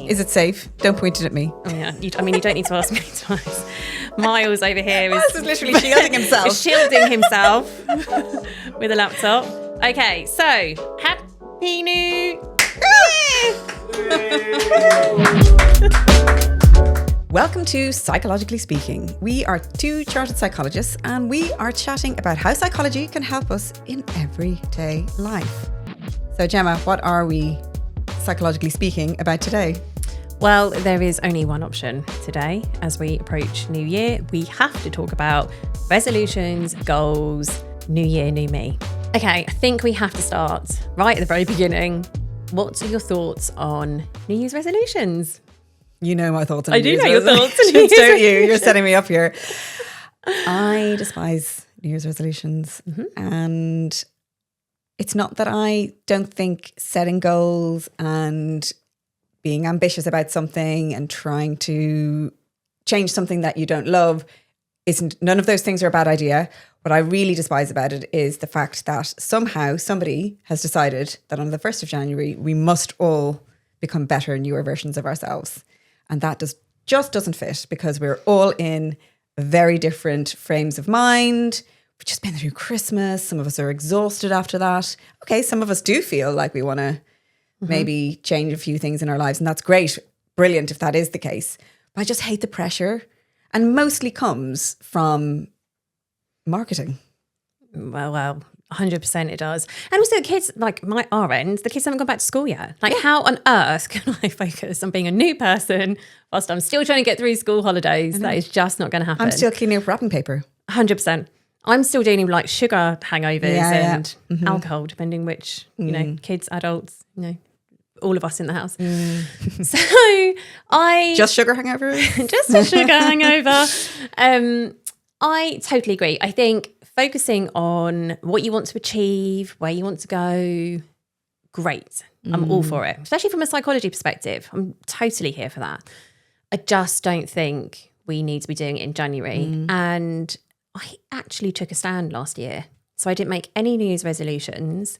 Is it safe? Don't point it at me. Oh yeah, you don't need to ask me twice. Miles over here Miles is literally shielding himself. is shielding himself with a laptop. Okay, so Happy New Welcome to Psychologically Speaking. We are two chartered psychologists and we are chatting about how psychology can help us in everyday life. So Gemma, what are we psychologically speaking about today? Well, there is only one option today as we approach New Year. We have to talk about resolutions, goals, New Year, new me. Okay, I think we have to start right at the very beginning. What are your thoughts on New Year's resolutions? You know my thoughts on I New do Year's know your resolutions, thoughts. don't you? You're setting me up here. I despise New Year's resolutions. And it's not that I don't think setting goals and being ambitious about something and trying to change something that you don't love none of those things are a bad idea. What I really despise about it is the fact that somehow somebody has decided that on the 1st of January, we must all become better, newer versions of ourselves. And that just doesn't fit because we're all in very different frames of mind. We've just been through Christmas. Some of us are exhausted after that. Okay, some of us do feel like we want to maybe change a few things in our lives. And that's great. Brilliant if that is the case. But I just hate the pressure. And mostly comes from marketing. Well, 100% it does. And also the kids, like our end, the kids haven't gone back to school yet. Like how on earth can I focus on being a new person whilst I'm still trying to get through school holidays? That is just not going to happen. I'm still cleaning up wrapping paper. 100%. I'm still dealing with like sugar hangovers and alcohol, depending which, kids, adults, all of us in the house. So Just sugar hangover? Just a sugar hangover. I totally agree. I think focusing on what you want to achieve, where you want to go, great. I'm all for it, especially from a psychology perspective. I'm totally here for that. I just don't think we need to be doing it in January. And I actually took a stand last year. So I didn't make any New Year's resolutions.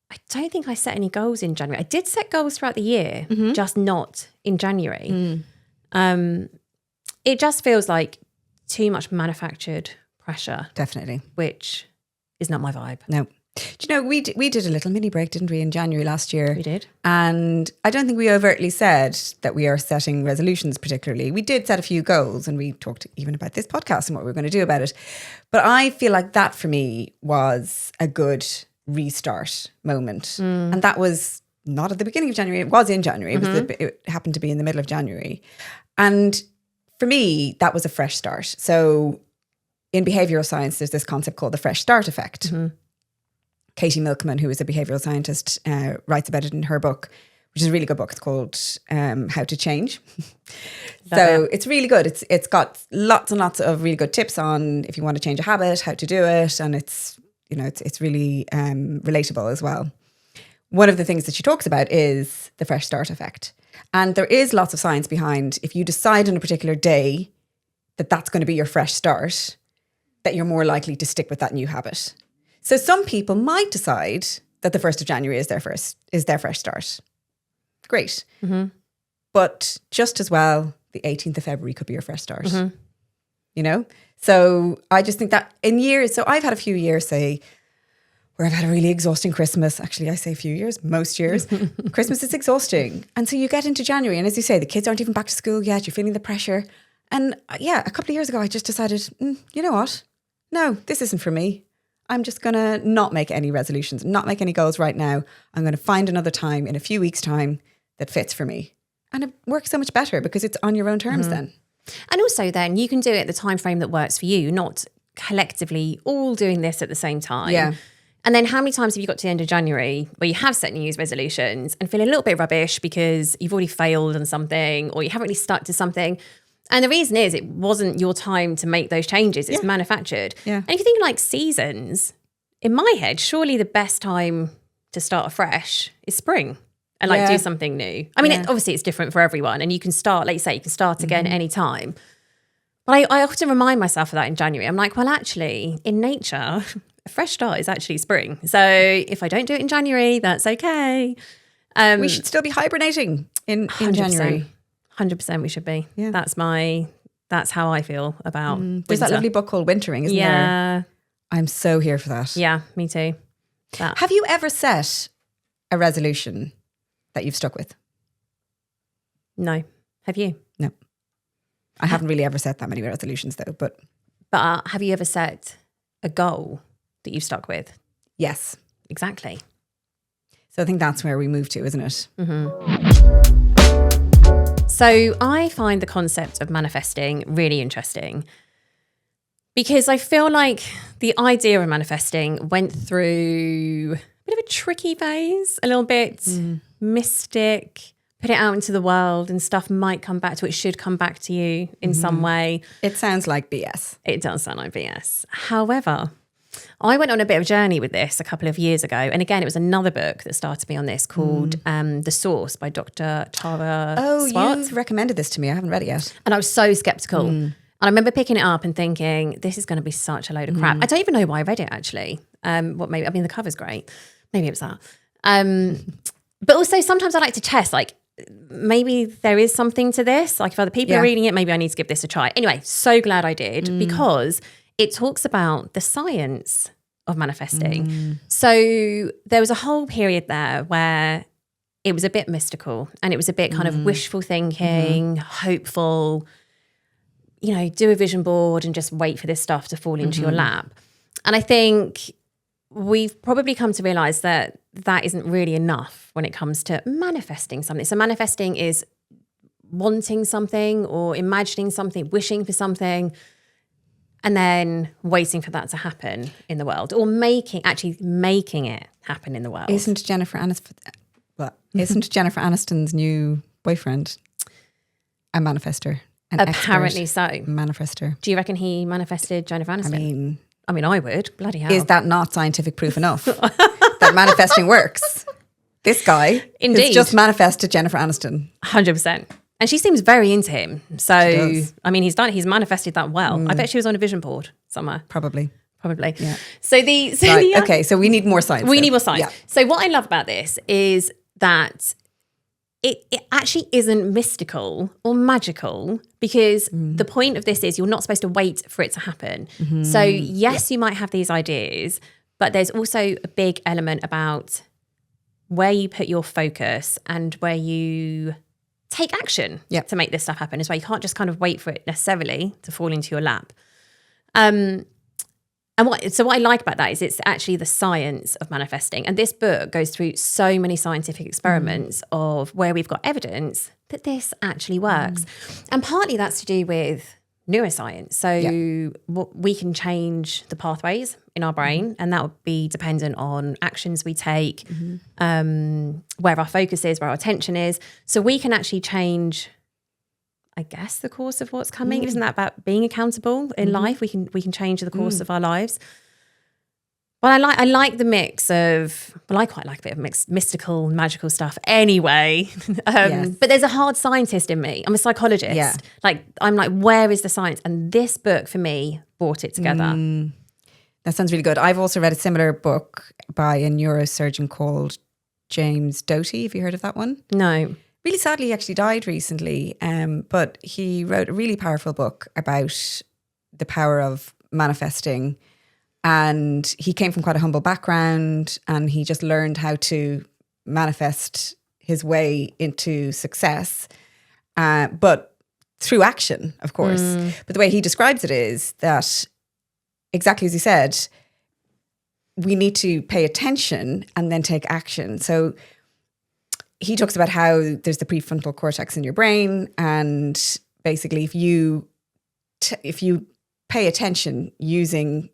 I don't think I set any goals in January. I did set goals throughout the year, just not in January. It just feels like too much manufactured pressure. Definitely. Which is not my vibe. No. Do you know, we did a little mini break, didn't we, in January last year? We did. And I don't think we overtly said that we are setting resolutions particularly. We did set a few goals and we talked even about this podcast and what we were going to do about it. But I feel like that for me was a good restart moment. And that was not at the beginning of January. It was in January. It happened to be in the middle of January. And for me, that was a fresh start. So in behavioral science, there's this concept called the fresh start effect. Katie Milkman, who is a behavioral scientist, writes about it in her book, which is a really good book. It's called How to Change. It's really good. It's got lots and lots of really good tips on if you want to change a habit, how to do it. And it's really relatable as well. One of the things that she talks about is the fresh start effect. And there is lots of science behind if you decide on a particular day that that's going to be your fresh start, that you're more likely to stick with that new habit. So some people might decide that the 1st of January is their fresh start. Great. But just as well, the 18th of February could be your fresh start. So I just think that in years, so I've had a few years, say, where I've had a really exhausting Christmas. Actually, I say a few years, most years. Christmas is exhausting. And so you get into January and as you say, the kids aren't even back to school yet. You're feeling the pressure. And a couple of years ago, I just decided, you know what? No, this isn't for me. I'm just going to not make any resolutions, not make any goals right now. I'm going to find another time in a few weeks' time that fits for me. And it works so much better because it's on your own terms then. And also then you can do it at the time frame that works for you, not collectively all doing this at the same time. Yeah. And then how many times have you got to the end of January where you have set New Year's resolutions and feel a little bit rubbish because you've already failed on something or you haven't really stuck to something? And the reason is it wasn't your time to make those changes. It's manufactured. Yeah. And if you think like seasons, in my head, surely the best time to start afresh is spring and do something new. I mean, obviously it's different for everyone and you can start, like you say, you can start again any time. But I often remind myself of that in January. I'm like, well, actually, in nature, a fresh start is actually spring. So if I don't do it in January, that's okay. We should still be hibernating in 100%, January. 100% we should be. Yeah. That's how I feel about There's that winter. lovely book called Wintering, isn't there? Yeah. I'm so here for that. Yeah, me too. Have you ever set a resolution that you've stuck with? No. Have you? No. I haven't really ever set that many resolutions though, but have you ever set a goal that you've stuck with? yes. Exactly. So I think that's where we move to, isn't it? So I find the concept of manifesting really interesting because I feel like the idea of manifesting went through a bit of a tricky phase, a little bit mystic, put it out into the world and stuff might come back to it, should come back to you in some way. It sounds like BS. It does sound like BS. However, I went on a bit of a journey with this a couple of years ago. And again, it was another book that started me on this called The Source by Dr. Tara Swart. You've recommended this to me. I haven't read it yet. And I was so skeptical. And I remember picking it up and thinking, this is going to be such a load of crap. I don't even know why I read it, actually. The cover's great. Maybe it was that. But also sometimes I like to test, like, maybe there is something to this. Like if other people are reading it, maybe I need to give this a try. Anyway, so glad I did because it talks about the science of manifesting. So there was a whole period there where it was a bit mystical and it was a bit kind of wishful thinking, hopeful, do a vision board and just wait for this stuff to fall into your lap. And I think we've probably come to realize that that isn't really enough when it comes to manifesting something. So manifesting is wanting something or imagining something, wishing for something, and then waiting for that to happen in the world or making it happen in the world. Isn't Jennifer Aniston's new boyfriend a manifester? Apparently so. Manifester. Do you reckon he manifested Jennifer Aniston? I mean, I would. Bloody hell. Is that not scientific proof enough that manifesting works? This guy has just manifested Jennifer Aniston. 100%. And she seems very into him. So, I mean, he's manifested that well. I bet she was on a vision board somewhere. Probably. Yeah. So okay, so we need more science. We need more science. Yeah. So what I love about this is that it actually isn't mystical or magical because the point of this is you're not supposed to wait for it to happen. So yes, you might have these ideas, but there's also a big element about where you put your focus and where you take action to make this stuff happen. Is why you can't just kind of wait for it necessarily to fall into your lap. So what I like about that is it's actually the science of manifesting. And this book goes through so many scientific experiments of where we've got evidence that this actually works. And partly that's to do with neuroscience. So we can change the pathways in our brain, and that would be dependent on actions we take, where our focus is, where our attention is. So we can actually change, I guess, the course of what's coming. Isn't that about being accountable in life? We can change the course of our lives. But I like the mix of, I quite like a bit of mixed mystical, magical stuff anyway. But there's a hard scientist in me. I'm a psychologist. Yeah. I'm like, where is the science? And this book for me brought it together. That sounds really good. I've also read a similar book by a neurosurgeon called James Doty. Have you heard of that one? No. Really sadly, he actually died recently. But he wrote a really powerful book about the power of manifesting. And he came from quite a humble background and he just learned how to manifest his way into success, but through action, of course. But the way he describes it is that, exactly as he said, we need to pay attention and then take action. So he talks about how there's the prefrontal cortex in your brain, and basically if you pay attention using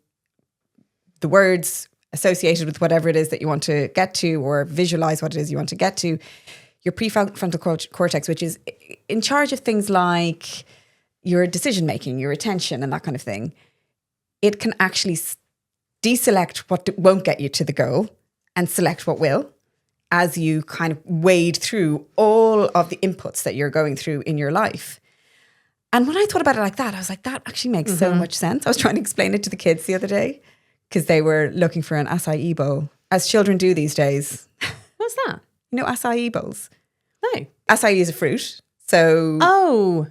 the words associated with whatever it is that you want to get to, or visualize what it is you want to get to, your prefrontal cortex, which is in charge of things like your decision making, your attention and that kind of thing, it can actually deselect what won't get you to the goal and select what will, as you kind of wade through all of the inputs that you're going through in your life. And when I thought about it like that, I was like, that actually makes so much sense. I was trying to explain it to the kids the other day because they were looking for an acai bowl, as children do these days. What's that? You know acai bowls? No. Acai is a fruit. So Oh.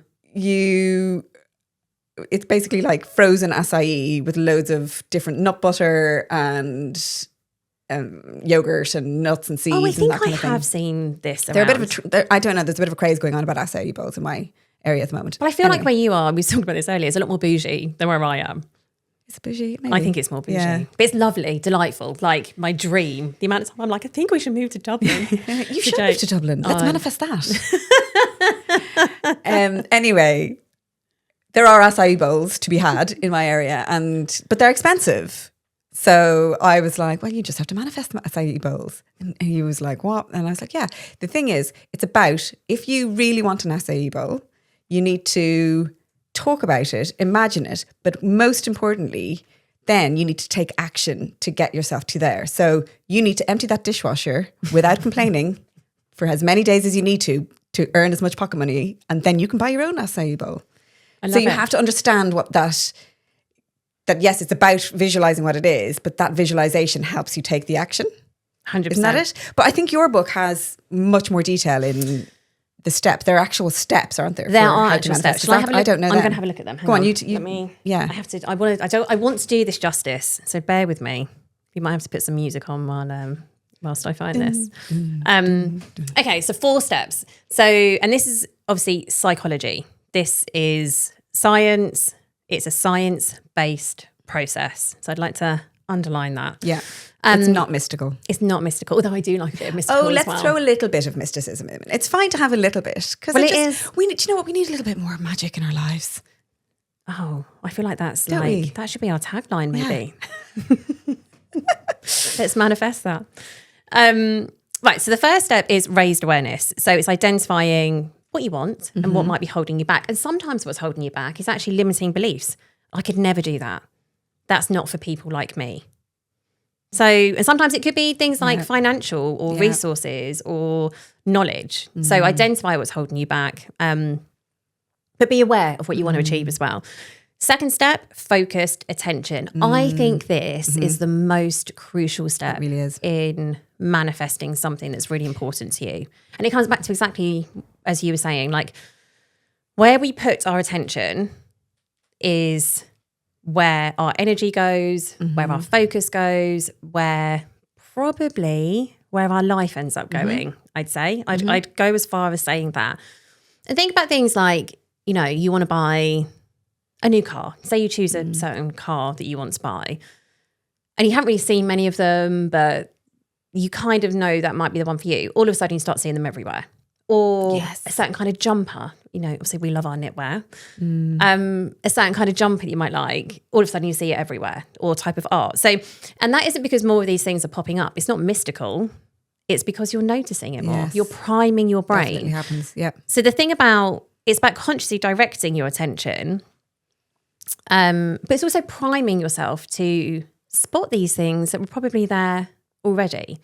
it's basically like frozen acai with loads of different nut butter and yogurt and nuts and seeds. Oh, I think and that kind of thing. have seen this. They're a bit of I don't know. There's a bit of a craze going on about acai bowls in my area at the moment. But I feel like where you are, we talked about this earlier, it's a lot more bougie than where I am. It's bougie, maybe. I think it's more bougie. Yeah. But it's lovely, delightful. Like my dream. The amount of time I'm like, I think we should move to Dublin. You should move to Dublin. Let's manifest that. Anyway, there are acai bowls to be had in my area, but they're expensive. So I was like, well, you just have to manifest acai bowls. And he was like, what? And I was like, yeah. The thing is, it's about, if you really want an acai bowl, you need to talk about it, imagine it, but most importantly, then you need to take action to get yourself to there. So you need to empty that dishwasher without complaining for as many days as you need to earn as much pocket money, and then you can buy your own acai bowl. So you have to understand what that yes, it's about visualizing what it is, but that visualization helps you take the action. 100%. Isn't that it? But I think your book has much more detail in the steps. There are actual steps, aren't there? There are actual steps. I don't know. I'm going to have a look at them. Hang Go on. on. Let me. Yeah. I have to. I want to do this justice. So bear with me. You might have to put some music on whilst I find this. Okay. So 4 steps. So, and this is obviously psychology. This is science. It's a science-based process. So I'd like to underline that. Yeah. It's not mystical. It's not mystical, although I do like a bit of mystical. Oh, let's throw a little bit of mysticism in. It's fine to have a little bit. Because it is. Do you know what? We need a little bit more magic in our lives. Oh, I feel like that should be our tagline, maybe. Yeah. Let's manifest that. Right. So the first step is raised awareness. So it's identifying what you want and what might be holding you back. And sometimes what's holding you back is actually limiting beliefs. I could never do that. That's not for people like me. So, and sometimes it could be things like financial or resources or knowledge. So identify what's holding you back, but be aware of what you want to achieve as well. Second step, focused attention. I think this is the most crucial step really is. In manifesting something that's really important to you. And it comes back to exactly as you were saying, like where we put our attention is where our energy goes, where our focus goes, where our life ends up going, I'd say. I'd go as far as saying that. And think about things like, you know, you want to buy a new car. Say you choose a certain car that you want to buy and you haven't really seen many of them, but you kind of know that might be the one for you. All of a sudden you start seeing them everywhere. Or a certain kind of jumper. You know, obviously we love our knitwear. A certain kind of jumper that you might like, all of a sudden you see it everywhere, or type of art. So, and that isn't because more of these things are popping up. It's not mystical. It's because you're noticing it more. Yes. You're priming your brain. Definitely happens, yeah. So the thing it's about consciously directing your attention, but it's also priming yourself to spot these things that were probably there already.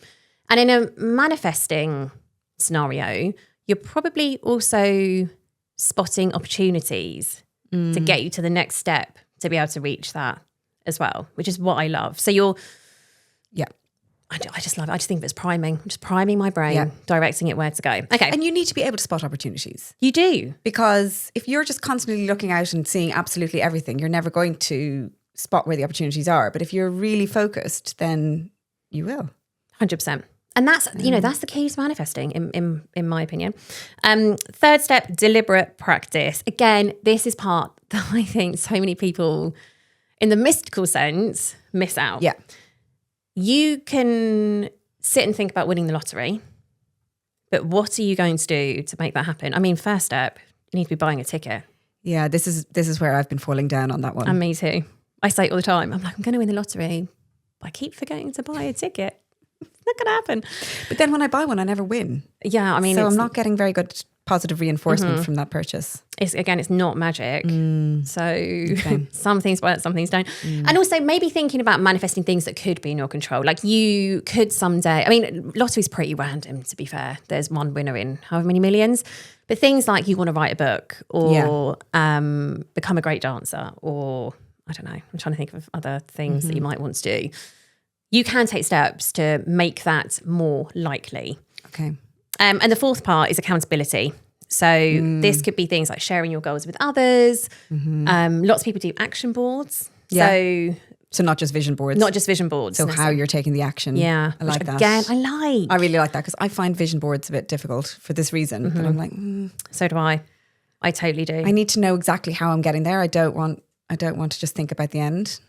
And in a manifesting scenario, you're probably also spotting opportunities to get you to the next step to be able to reach that as well, which is what I love. So I just love it. I just think of it as priming. I'm just priming my brain, directing it where to go. Okay. And you need to be able to spot opportunities. You do. Because if you're just constantly looking out and seeing absolutely everything, you're never going to spot where the opportunities are. But if you're really focused, then you will. 100%. And that's, that's the key to manifesting, in my opinion. Third step, deliberate practice. Again, this is part that I think so many people, in the mystical sense, miss out. Yeah. You can sit and think about winning the lottery, but what are you going to do to make that happen? I mean, first step, you need to be buying a ticket. Yeah, this is where I've been falling down on that one. And me too. I say it all the time. I'm like, I'm going to win the lottery, but I keep forgetting to buy a ticket. It's not going to happen. But then when I buy one, I never win. Yeah, I mean, so I'm not getting very good positive reinforcement from that purchase. It's not magic. So some things work, some things don't. And also maybe thinking about manifesting things that could be in your control. Like you could someday, I mean, lottery's pretty random, to be fair. There's one winner in however many millions. But things like you want to write a book or become a great dancer, or I don't know, I'm trying to think of other things that you might want to do. You can take steps to make that more likely. Okay. And the fourth part is accountability. So this could be things like sharing your goals with others. Lots of people do action boards. Yeah. So not just vision boards. Not just vision boards. So how you're taking the action. Yeah. I like that. Again, I really like that because I find vision boards a bit difficult for this reason. But I'm like, So do I. I totally do. I need to know exactly how I'm getting there. I don't want to just think about the end.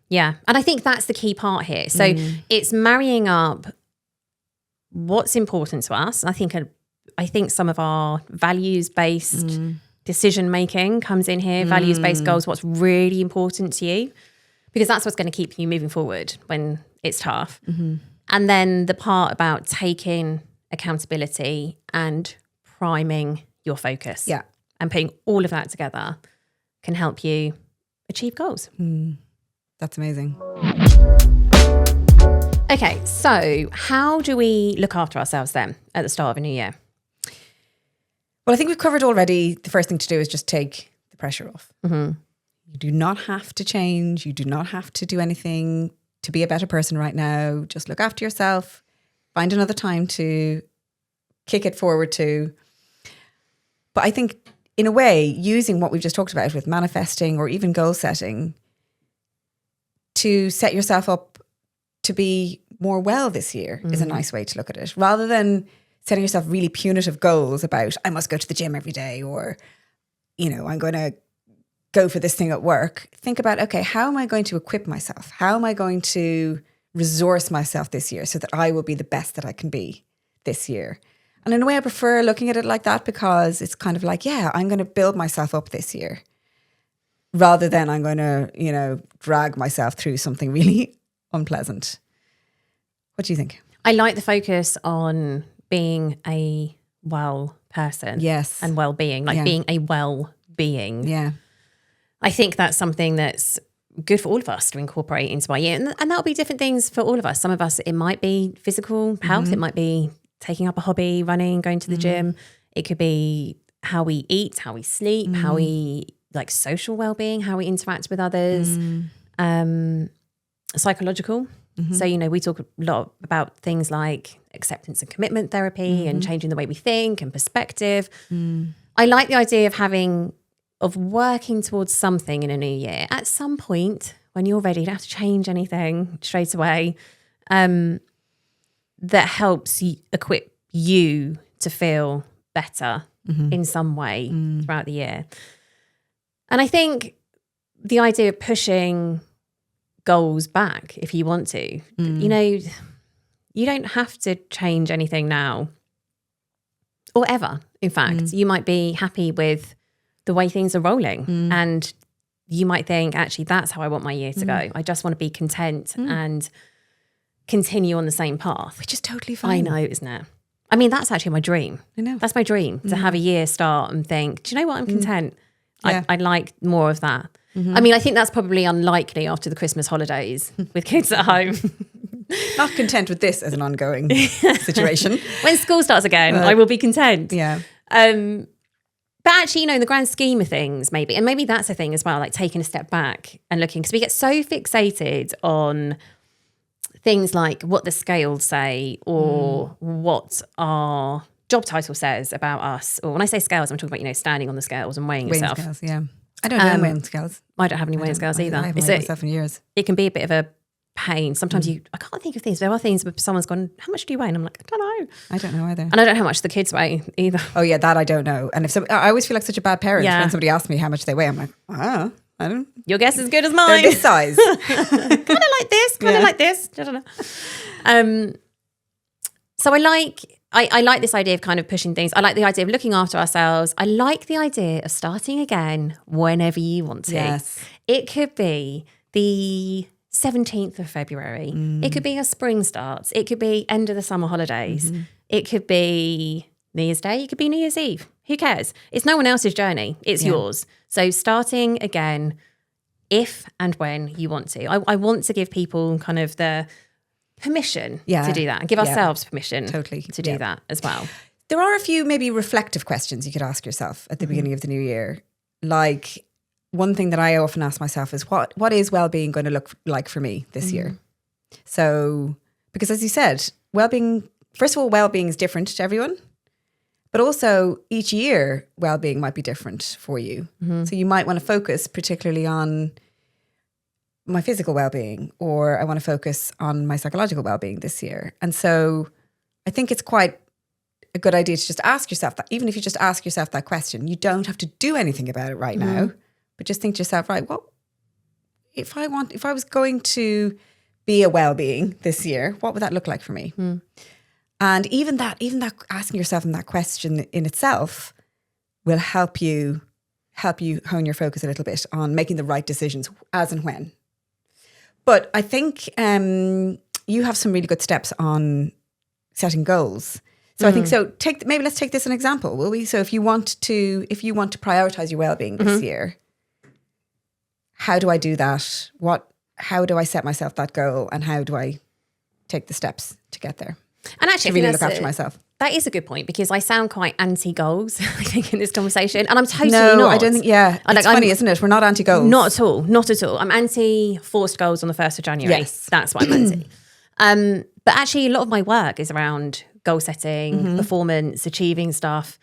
Yeah. And I think that's the key part here. So it's marrying up what's important to us. I think some of our values-based decision-making comes in here, values-based goals, what's really important to you, because that's what's going to keep you moving forward when it's tough. And then the part about taking accountability and priming your focus. Yeah. And putting all of that together can help you achieve goals. That's amazing. Okay, so how do we look after ourselves then at the start of a new year? Well, I think we've covered already. The first thing to do is just take the pressure off. You do not have to change. You do not have to do anything to be a better person right now. Just look after yourself. Find another time to kick it forward to. But I think in a way, using what we've just talked about with manifesting or even goal setting to set yourself up to be more well this year is a nice way to look at it. Rather than setting yourself really punitive goals about, I must go to the gym every day, or, I'm going to go for this thing at work. Think about, okay, how am I going to equip myself? How am I going to resource myself this year so that I will be the best that I can be this year? And in a way, I prefer looking at it like that because it's kind of like, yeah, I'm going to build myself up this year rather than I'm going to, drag myself through something really unpleasant. What do you think? I like the focus on being a well person. Yes. And well-being, being a well-being. Yeah. I think that's something that's good for all of us to incorporate into our year. And that'll be different things for all of us. Some of us, it might be physical health. It might be taking up a hobby, running, going to the gym. It could be how we eat, how we sleep, how we social well-being, how we interact with others, psychological. So, we talk a lot about things like acceptance and commitment therapy and changing the way we think and perspective. I like the idea of working towards something in a new year. At some point, when you're ready, you don't have to change anything straight away. That helps equip you to feel better in some way throughout the year. And I think the idea of pushing goals back, if you want to, you don't have to change anything now or ever. In fact, you might be happy with the way things are rolling and you might think, actually, that's how I want my year to go. I just want to be content and continue on the same path. Which is totally fine. I know, isn't it? I mean, that's actually my dream. I know. That's my dream, to have a year start and think, do you know what? I'm content. Yeah. I'd like more of that. I mean, I think that's probably unlikely after the Christmas holidays with kids at home. Not content with this as an ongoing situation. When school starts again, I will be content. Yeah. But actually, in the grand scheme of things, maybe, and maybe that's a thing as well, like taking a step back and looking, because we get so fixated on things like what the scales say or what our job title says about us. Or when I say scales, I'm talking about, standing on the scales and weighing yourself. Scales, yeah. I don't know weighing scales. I don't have any weighing scales either. I haven't weighed myself in years. It can be a bit of a pain. Sometimes I can't think of things. There are things where someone's gone, how much do you weigh? And I'm like, I don't know. I don't know either. And I don't know how much the kids weigh either. Oh yeah, that I don't know. And I always feel like such a bad parent when somebody asks me how much they weigh. I'm like, I don't. Your guess is as good as mine. They're this size. Kind of like this. Kind of like this. I don't know. So I like this idea of kind of pushing things. I like the idea of looking after ourselves. I like the idea of starting again whenever you want to. Yes. It could be the 17th of February. It could be a spring start. It could be end of the summer holidays. It could be New Year's Day. It could be New Year's Eve. Who cares? It's no one else's journey. It's yours. So starting again if and when you want to. I want to give people kind of the permission to do that and give ourselves permission to do that as well. There are a few maybe reflective questions you could ask yourself at the beginning of the new year. Like one thing that I often ask myself is what is well-being going to look like for me this year? So, because as you said, well-being first of all, well-being is different to everyone, but also each year well-being might be different for you. So you might want to focus particularly on my physical well-being, or I want to focus on my psychological well-being this year. And so I think it's quite a good idea to just ask yourself that. Even if you just ask yourself that question, you don't have to do anything about it right now, but just think to yourself, right, what if I was going to be a well-being this year, what would that look like for me? And even that asking yourself that question in itself will help you hone your focus a little bit on making the right decisions as and when. But I think you have some really good steps on setting goals. So I think maybe let's take this an example, will we? So if you want to prioritize your well-being this year, how do I do that? How do I set myself that goal, and how do I take the steps to get there? And actually, to really look after myself. That is a good point, because I sound quite anti-goals, I think, in this conversation. And I'm totally not. No, I don't think, it's funny, isn't it? We're not anti-goals. Not at all. Not at all. I'm anti-forced goals on the 1st of January. Yes. That's what I'm anti. But actually, a lot of my work is around goal setting, performance, achieving stuff,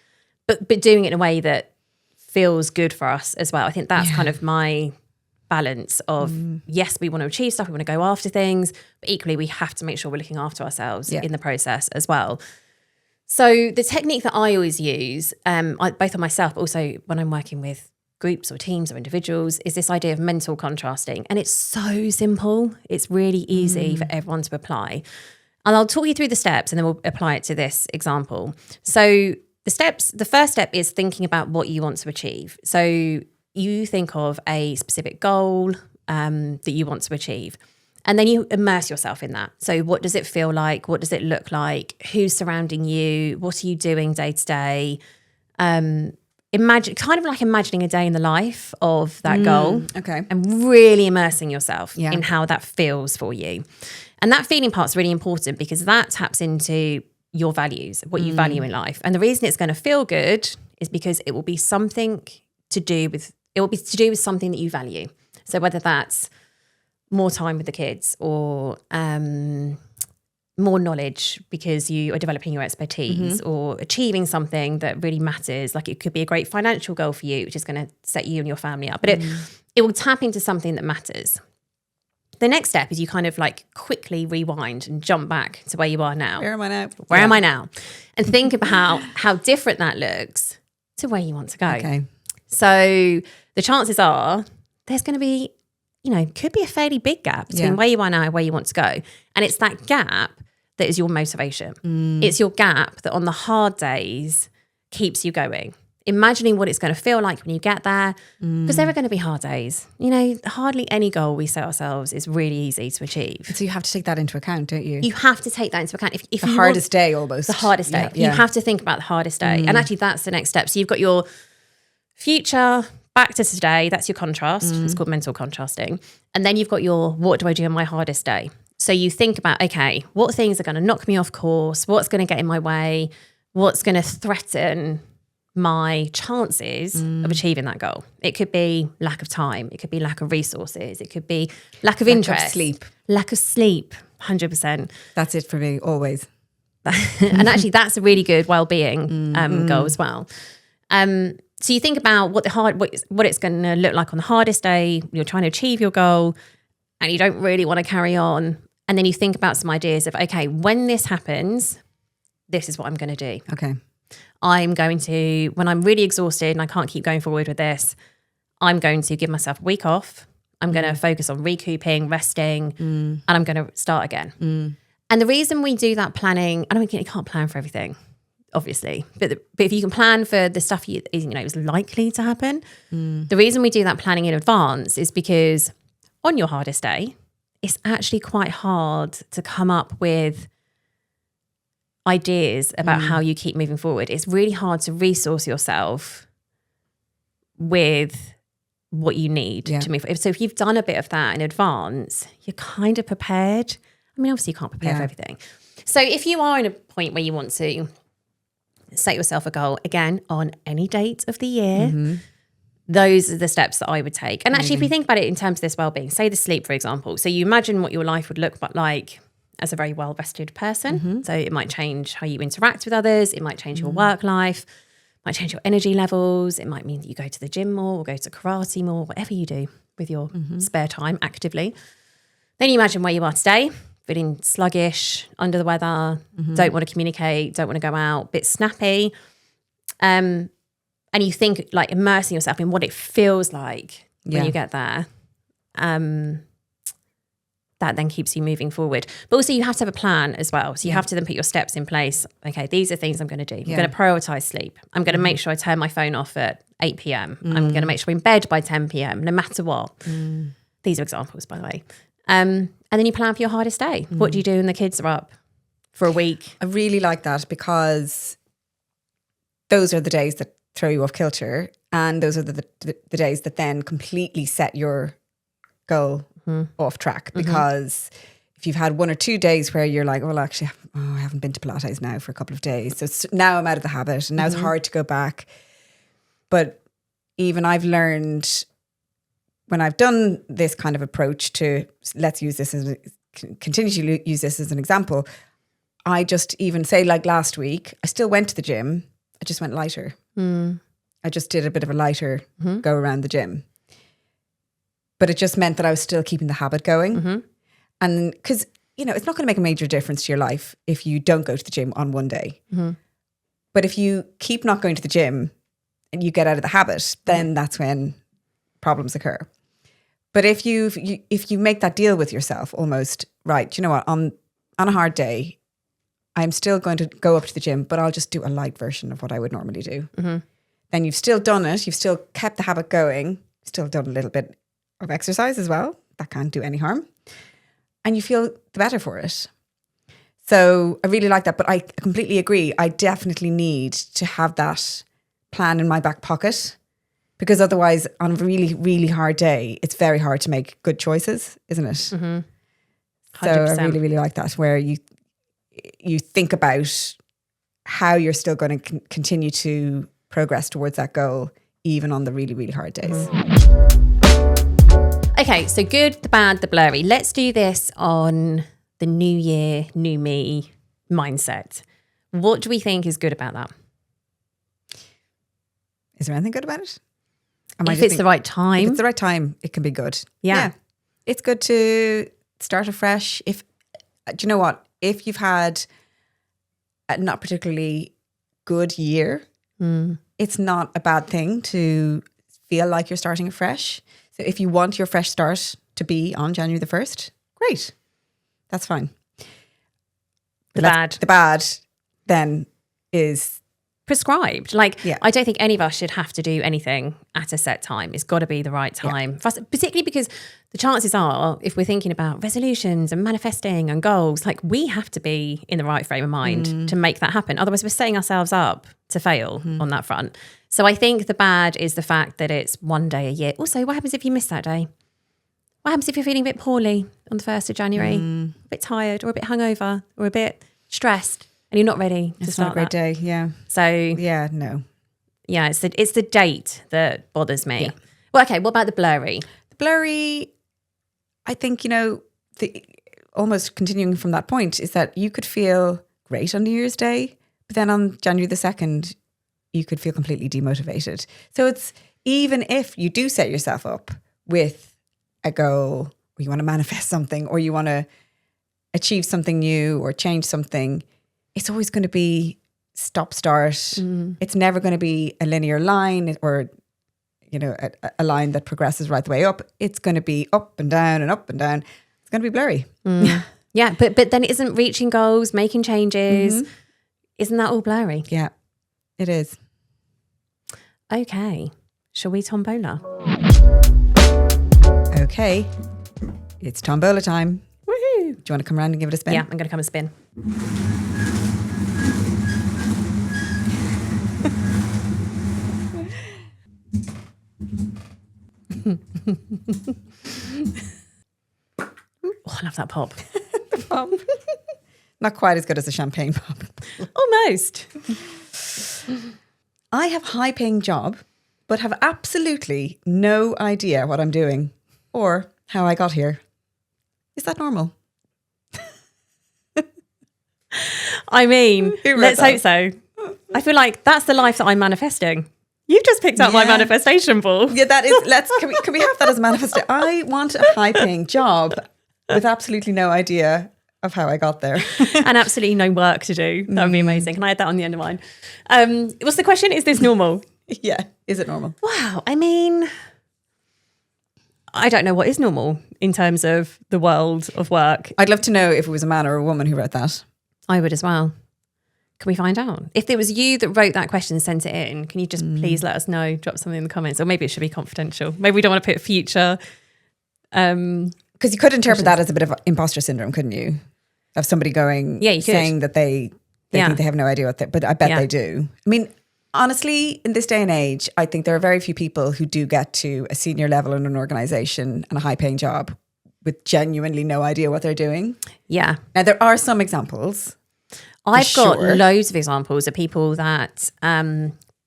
but doing it in a way that feels good for us as well. I think that's kind of my balance of, yes, we want to achieve stuff, we want to go after things, but equally we have to make sure we're looking after ourselves in the process as well. So the technique that I always use, both on myself, but also when I'm working with groups or teams or individuals, is this idea of mental contrasting. And it's so simple. It's really easy for everyone to apply. And I'll talk you through the steps and then we'll apply it to this example. So the first step is thinking about what you want to achieve. So you think of a specific goal that you want to achieve. And then you immerse yourself in that. So what does it feel like? What does it look like? Who's surrounding you? What are you doing day to day? Imagining a day in the life of that goal. Okay. And really immersing yourself in how that feels for you. And that feeling part's really important, because that taps into your values, what you value in life. And the reason it's going to feel good is because it will be something to do with something that you value. So whether that's more time with the kids, or more knowledge because you are developing your expertise, or achieving something that really matters. Like it could be a great financial goal for you, which is going to set you and your family up. But it will tap into something that matters. The next step is you kind of like quickly rewind and jump back to where you are now. Where am I now? Where am I now? And think about how different that looks to where you want to go. Okay. So the chances are there's going to be, could be a fairly big gap between where you are now and where you want to go. And it's that gap that is your motivation. It's your gap that on the hard days keeps you going. Imagining what it's going to feel like when you get there, because there are going to be hard days. Hardly any goal we set ourselves is really easy to achieve. So you have to take that into account, don't you? You have to take that into account. If the hardest day almost. The hardest day. You have to think about the hardest day. And actually that's the next step. So you've got your future back to today. That's your contrast. It's called mental contrasting. And then you've got your, what do I do on my hardest day? So you think about, okay, what things are going to knock me off course? What's going to get in my way? What's going to threaten my chances of achieving that goal? It could be lack of time. It could be lack of resources. It could be lack of interest. Lack of sleep, 100%. That's it for me, always. And actually, that's a really good well-being goal as well. So you think about what it's going to look like on the hardest day. You're trying to achieve your goal and you don't really want to carry on. And then you think about some ideas of, okay, when this happens, this is what I'm going to do. Okay. I'm going to, when I'm really exhausted and I can't keep going forward with this, I'm going to give myself a week off. I'm going to focus on recouping, resting, and I'm going to start again. And the reason we do that planning, I don't think you can't plan for everything, obviously, but if you can plan for the stuff is likely to happen, the reason we do that planning in advance is because on your hardest day, it's actually quite hard to come up with ideas about how you keep moving forward. It's really hard to resource yourself with what you need to move forward. So if you've done a bit of that in advance, you're kind of prepared. I mean, obviously you can't prepare for everything. So if you are in a point where you want to set yourself a goal, again, on any date of the year, those are the steps that I would take. And actually, if you think about it in terms of this well-being, say the sleep, for example. So you imagine what your life would look like as a very well-rested person. So it might change how you interact with others. It might change your work life, might change your energy levels. It might mean that you go to the gym more or go to karate more, whatever you do with your spare time actively. Then you imagine where you are today, feeling sluggish, under the weather, don't want to communicate, don't want to go out, bit snappy. And you think like immersing yourself in what it feels like when you get there. That then keeps you moving forward. But also you have to have a plan as well. So you have to then put your steps in place. Okay, these are things I'm going to do. I'm going to prioritize sleep. I'm going to make sure I turn my phone off at 8 p.m. I'm going to make sure I'm in bed by 10 p.m. no matter what. These are examples, by the way. And then you plan for your hardest day. What do you do when the kids are up for a week? I really like that because those are the days that throw you off kilter, and those are the days that then completely set your goal off track, because if you've had 1 or 2 days where you're like, well, actually, I haven't been to Pilates now for a couple of days, so now I'm out of the habit, and now it's hard to go back. But even I've learned when I've done this kind of approach to, let's use this as continue to use this as an example, I just even say, like last week, I still went to the gym, I just went lighter. I just did a bit of a lighter go around the gym. But it just meant that I was still keeping the habit going. And because, you know, it's not going to make a major difference to your life if you don't go to the gym on one day. But if you keep not going to the gym and you get out of the habit, then that's when problems occur. But if you make that deal with yourself almost, right, you know what, on a hard day, I'm still going to go up to the gym, but I'll just do a light version of what I would normally do. Then you've still done it. You've still kept the habit going, still done a little bit of exercise as well. That can't do any harm. And you feel the better for it. So I really like that. But I completely agree. I definitely need to have that plan in my back pocket, because otherwise on a really, really hard day, it's very hard to make good choices, isn't it? 100%. So I really, really like that, where you think about how you're still going to continue to progress towards that goal, even on the really, really hard days. Okay, so good, the bad, the blurry. Let's do this on the new year, new me mindset. What do we think is good about that? Is there anything good about it? If it's the right time. If it's the right time, it can be good. Yeah. It's good to start afresh. Do you know what? If you've had a not particularly good year, it's not a bad thing to feel like you're starting afresh. So if you want your fresh start to be on January the 1st, great. That's fine. The bad then is prescribed. I don't think any of us should have to do anything at a set time. It's got to be the right time. For us, particularly because the chances are, if we're thinking about resolutions and manifesting and goals, we have to be in the right frame of mind to make that happen. Otherwise, we're setting ourselves up to fail on that front. So I think the bad is the fact that it's one day a year. Also, what happens if you miss that day? What happens if you're feeling a bit poorly on the 1st of January, a bit tired or a bit hungover or a bit stressed, and you're not ready to start that? It's not a great day, yeah. So yeah, no. Yeah, it's the date that bothers me. Yeah. Well, okay, what about the blurry? The blurry, I think, almost continuing from that point, is that you could feel great on New Year's Day, but then on January the 2nd, you could feel completely demotivated. So it's, even if you do set yourself up with a goal, or you want to manifest something, or you want to achieve something new or change something, it's always going to be stop-start. It's never going to be a linear line or, a line that progresses right the way up. It's going to be up and down and up and down. It's going to be blurry. Yeah, but then it isn't reaching goals, making changes. Isn't that all blurry? Yeah, it is. Okay, shall we tombola? Okay, it's tombola time. Woohoo! Do you want to come around and give it a spin? Yeah, I'm going to come and spin. Oh, I love that pop. Pop. Not quite as good as a champagne pop. Almost. I have a high-paying job, but have absolutely no idea what I'm doing or how I got here. Is that normal? I mean, Who wrote let's that? hope so. I feel like that's the life that I'm manifesting. You've just picked up my Yeah. manifestation ball. Yeah, that is. Can we have that as a manifesto? I want a high-paying job with absolutely no idea of how I got there. And absolutely no work to do. That would be amazing. Can I add that on the end of mine? What's the question? Is this normal? Yeah, is it normal? Wow. I mean, I don't know what is normal in terms of the world of work. I'd love to know if it was a man or a woman who wrote that. I would as well. Can we find out? If it was you that wrote that question and sent it in, can you just please let us know? Drop something in the comments. Or maybe it should be confidential. Maybe we don't want to put future. Because you could interpret that as a bit of imposter syndrome, couldn't you? Of somebody going, Yeah, you could. saying that they think they have no idea what they, but I bet Yeah. they do. I mean, honestly, in this day and age, I think there are very few people who do get to a senior level in an organization and a high paying job with genuinely no idea what they're doing. Yeah. Now, there are some examples. I've got sure. loads of examples of people that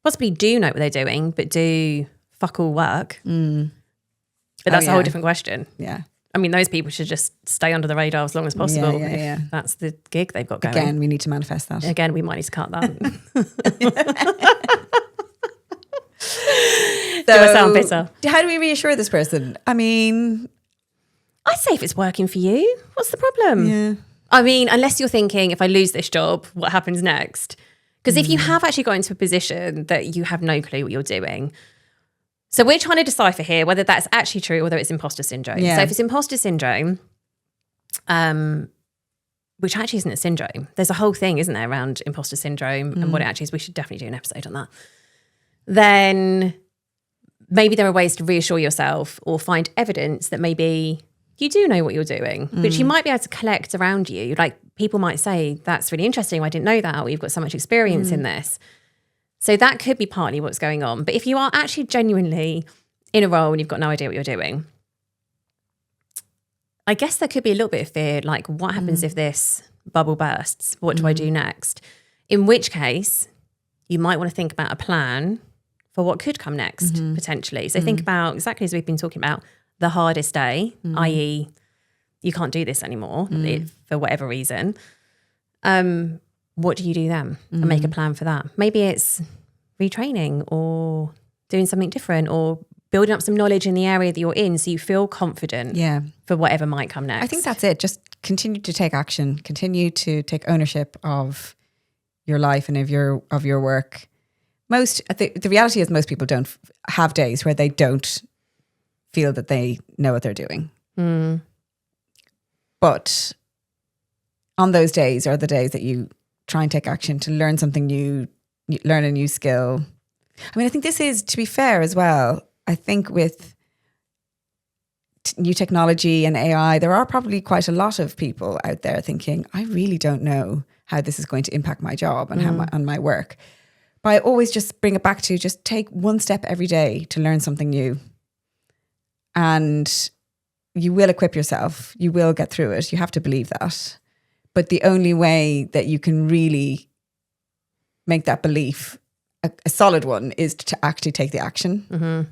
possibly do know what they're doing, but do fuck all work. But that's a whole different question. Yeah. I mean, those people should just stay under the radar as long as possible. Yeah. That's the gig they've got going. Again, we need to manifest that. Again, we might need to cut that. Do I sound bitter? How do we reassure this person? I mean, I'd say if it's working for you, what's the problem? yeah. I mean, unless you're thinking, if I lose this job, what happens next? Because if you have actually got into a position that you have no clue what you're doing. So we're trying to decipher here whether that's actually true or whether it's imposter syndrome. Yeah. So if it's imposter syndrome, which actually isn't a syndrome, there's a whole thing, isn't there, around imposter syndrome and what it actually is. We should definitely do an episode on that. Then maybe there are ways to reassure yourself or find evidence that maybe you do know what you're doing, which you might be able to collect around you. Like people might say, that's really interesting. I didn't know that. Or you've got so much experience in this. So that could be partly what's going on. But if you are actually genuinely in a role and you've got no idea what you're doing, I guess there could be a little bit of fear, like what happens if this bubble bursts? What do I do next? In which case, you might want to think about a plan for what could come next, potentially. So think about, exactly as we've been talking about, the hardest day, i.e. you can't do this anymore for whatever reason. What do you do then? And make a plan for that. Maybe it's retraining or doing something different or building up some knowledge in the area that you're in so you feel confident for whatever might come next. I think that's it. Just continue to take action, continue to take ownership of your life and of your work. The reality is most people don't have days where they don't feel that they know what they're doing. But on those days are the days that you try and take action to learn something new, learn a new skill. I mean, I think this is, to be fair as well, I think with new technology and AI, there are probably quite a lot of people out there thinking, I really don't know how this is going to impact my job and how on my work. But I always just bring it back to just take one step every day to learn something new. And you will equip yourself. You will get through it. You have to believe that. But the only way that you can really make that belief a solid one is to actually take the action. And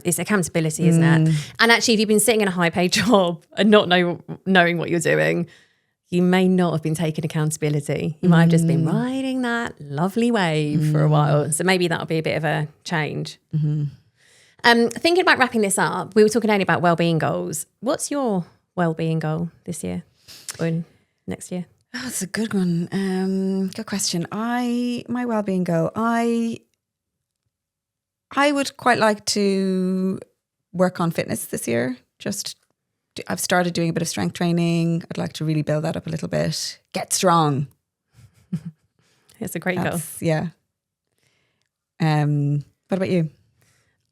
it's accountability, isn't it? And actually, if you've been sitting in a high paid job and not knowing what you're doing, you may not have been taking accountability. You might have just been riding that lovely wave for a while. So maybe that'll be a bit of a change. Thinking about wrapping this up, we were talking earlier about wellbeing goals. What's your wellbeing goal this year or next year? Oh, that's a good one. Good question. My wellbeing goal, I would quite like to work on fitness this year. I've started doing a bit of strength training. I'd like to really build that up a little bit. Get strong. It's a great goal. Yeah. What about you?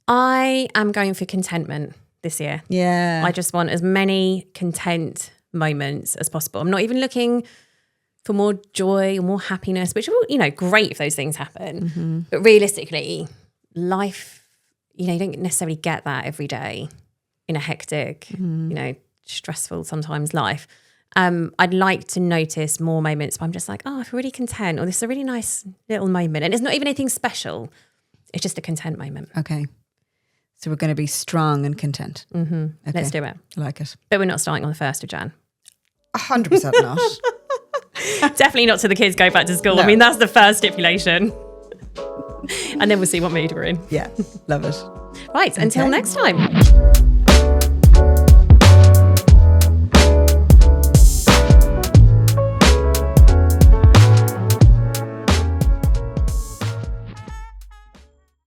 I am going for contentment this year. Yeah. I just want as many content moments as possible. I'm not even looking for more joy or more happiness, which are, great if those things happen. But realistically, life, you don't necessarily get that every day in a hectic, stressful sometimes life. I'd like to notice more moments where I'm just like, oh, I feel really content, or this is a really nice little moment. And it's not even anything special. It's just a content moment. Okay. So we're going to be strong and content. Okay. Let's do it. I like it. But we're not starting on the 1st of Jan. 100% not. Definitely not to the kids go back to school. No. I mean, that's the first stipulation. And then we'll see what mood we're in. Yeah, love it. Right, until Okay. next time.